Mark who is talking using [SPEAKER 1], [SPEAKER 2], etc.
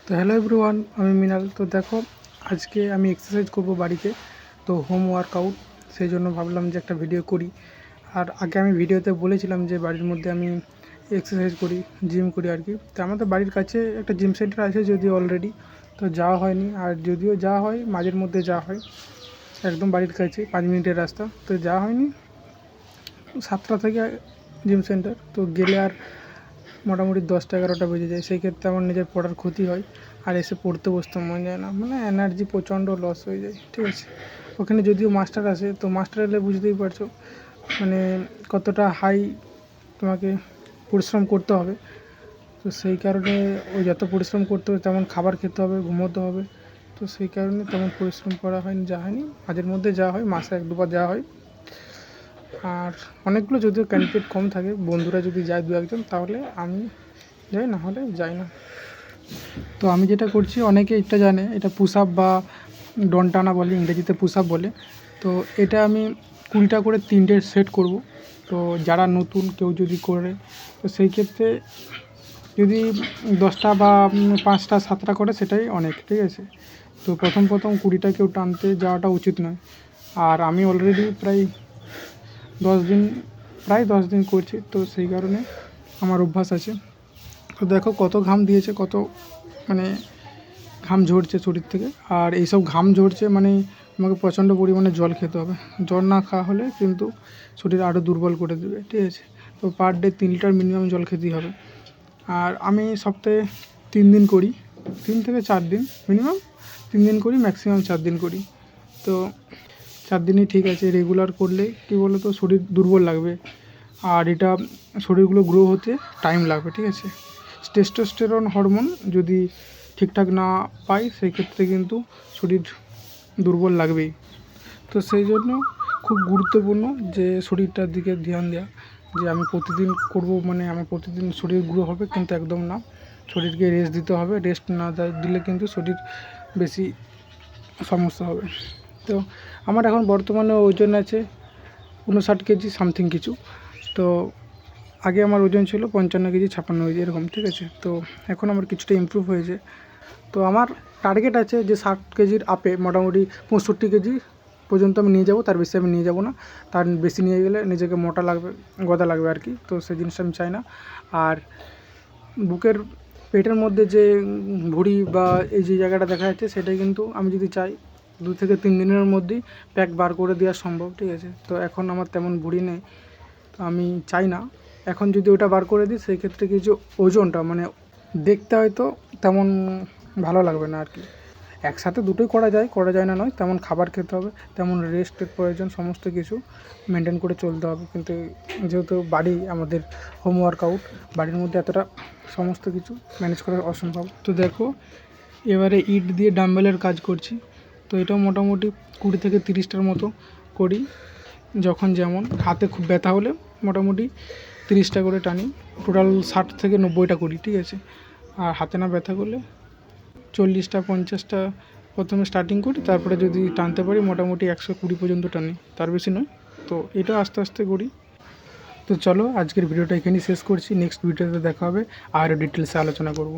[SPEAKER 1] তো hello everyone, আমি মৃণাল। তো দেখো, আজকে আমি এক্সারসাইজ করব বাড়িতে, তো হোম ওয়ার্কআউট। সেই জন্য ভাবলাম যে একটা ভিডিও করি। আর আগে আমি ভিডিওতে বলেছিলাম যে বাড়ির মধ্যে আমি এক্সারসাইজ করি, জিম করি আর কি। তো আমাদের বাড়ির কাছে একটা জিম সেন্টার আছে যদিও অলরেডি, তো যাওয়া হয়নি। আর যদিও যাওয়া হয় মাঝের মধ্যে যাওয়া হয়, একদম বাড়ির কাছে 5 মিনিটের রাস্তা। তো যাওয়া হয়নি 7টা থেকে জিম সেন্টার, তো গেলে আর মোটামুটি 10টা-11টা বেজে যায়। সেই ক্ষেত্রে আমার নিজের পড়ার ক্ষতি হয়, আর এসে পড়তে বসতে মন যায় না, মানে এনার্জি প্রচণ্ড লস হয়ে যায়। ঠিক আছে, ওখানে যদিও মাস্টার আসে, তো মাস্টার এলে বুঝতেই পারছো মানে কতটা হাই তোমাকে পরিশ্রম করতে হবে। তো সেই কারণে ওই যত পরিশ্রম করতে হবে তেমন খাবার খেতে হবে, ঘুমোতে হবে। তো সেই কারণে তেমন পরিশ্রম করা হয়নি, যাওয়া হয়নি। মাঝের মধ্যে যাওয়া হয়, মাসে 1-2বার যাওয়া হয়। আর অনেকগুলো যদিও ক্যান্ডিডেট কম থাকে, বন্ধুরা যদি যায় 2-1জন তাহলে আমি যাই, না হলে যাই না। তো আমি যেটা করছি, অনেকে এটা জানে, এটা পুশ আপ বা ডন টানা বলে, ইংরেজিতে পুশ আপ বলে। তো এটা আমি 20টা করে 3টে সেট করব। তো যারা নতুন কেউ যদি করে, তো সেই ক্ষেত্রে যদি 10টা বা 5টা 7টা করে সেটাই অনেক। ঠিক আছে, তো প্রথম 20টা কেউ টানতে যাওয়াটা উচিত নয়। আর আমি অলরেডি প্রায় 10 দিন করছি, তো সেই কারণে আমার অভ্যাস আছে। তো দেখো কত ঘাম দিয়েছে, কত মানে ঘাম ঝরছে শরীর থেকে। আর এইসব ঘাম ঝরছে মানে আমাকে প্রচণ্ড পরিমাণে জল খেতে হবে। জল না খাওয়া হলে কিন্তু শরীর আরও দুর্বল করে দেবে। ঠিক আছে, তো পার ডে 3 লিটার মিনিমাম জল খেতেই হবে। আর আমি সপ্তাহে 3 দিন করি, 3 থেকে 4 দিন, মিনিমাম 3 দিন করি, ম্যাক্সিমাম 4 দিন করি। তো 4 দিনই ঠিক আছে। রেগুলার করলে কী বলো তো, শরীর দুর্বল লাগবে, আর এটা শরীরগুলো গ্রো হতে টাইম লাগবে। ঠিক আছে, টেস্টোস্টেরন হরমোন যদি ঠিকঠাক না পাই সেই ক্ষেত্রে কিন্তু শরীর দুর্বল লাগবেই। তো সেই জন্য খুব গুরুত্বপূর্ণ যে শরীরটার দিকে ধ্যান দেওয়া, যে আমি প্রতিদিন করব, মানে আমার প্রতিদিন শরীর গ্রো হবে, কিন্তু একদম না। শরীরকে রেস্ট দিতে হবে, রেস্ট না দিলে কিন্তু শরীর বেশি সমস্যা হবে। তো আমার এখন বর্তমানে ওজন আছে 59 কেজি সামথিং কিছু। তো আগে আমার ওজন ছিল 55 কেজি, 56 কেজি এরকম। ঠিক আছে, তো এখন আমার কিছুটা ইমপ্রুভ হয়েছে। তো আমার টার্গেট আছে যে 60 কেজির আপে, মোটামুটি 65 কেজি পর্যন্ত আমি নিয়ে যাব, তার বেশি আমি নিয়ে যাব না। তার বেশি নিয়ে গেলে নিজেকে মোটা লাগবে, গদা লাগবে আর কি। তো সেই জিনিসটা আমি চাই না। আর বুকের পেটের মধ্যে যে ভুঁড়ি বা এই যে জায়গাটা দেখা যাচ্ছে, সেটাই কিন্তু আমি যদি চাই 2 থেকে 3 দিনের মধ্যেই প্যাক বার করে দেওয়া সম্ভব। ঠিক আছে, তো এখন আমার তেমন ভুঁড়ি নেই, তো আমি চাই না এখন যদি ওটা বার করে দিই, সেই ক্ষেত্রে কিছু ওজনটা মানে দেখতে হয়তো তেমন ভালো লাগবে না আর কি। একসাথে দুটোই করা যায় না নয়, তেমন খাবার খেতে হবে, তেমন রেস্টের প্রয়োজন, সমস্ত কিছু মেনটেন করে চলতে হবে। কিন্তু যেহেতু বাড়ি আমাদের হোম ওয়ার্কআউট, বাড়ির মধ্যে এতটা সমস্ত কিছু ম্যানেজ করা অসম্ভব। তো দেখো, এবারে ইট দিয়ে ডাম্বেলের কাজ করছি। তো এটাও মোটামুটি 20 থেকে 30টার মতো করি। যখন যেমন হাতে খুব ব্যথা হলে মোটামুটি 30টা করে টানি, টোটাল 60 থেকে 90টা করি। ঠিক আছে, আর হাতে না ব্যথা করলে 40টা 50টা প্রথমে স্টার্টিং করি, তারপরে যদি টানতে পারি মোটামুটি 120 পর্যন্ত টানি, তার বেশি নয়। তো এটা আস্তে আস্তে করি। তো চলো, আজকের ভিডিওটা এখানেই শেষ করছি। নেক্সট ভিডিওতে দেখা হবে, আরও ডিটেলসে আলোচনা করব।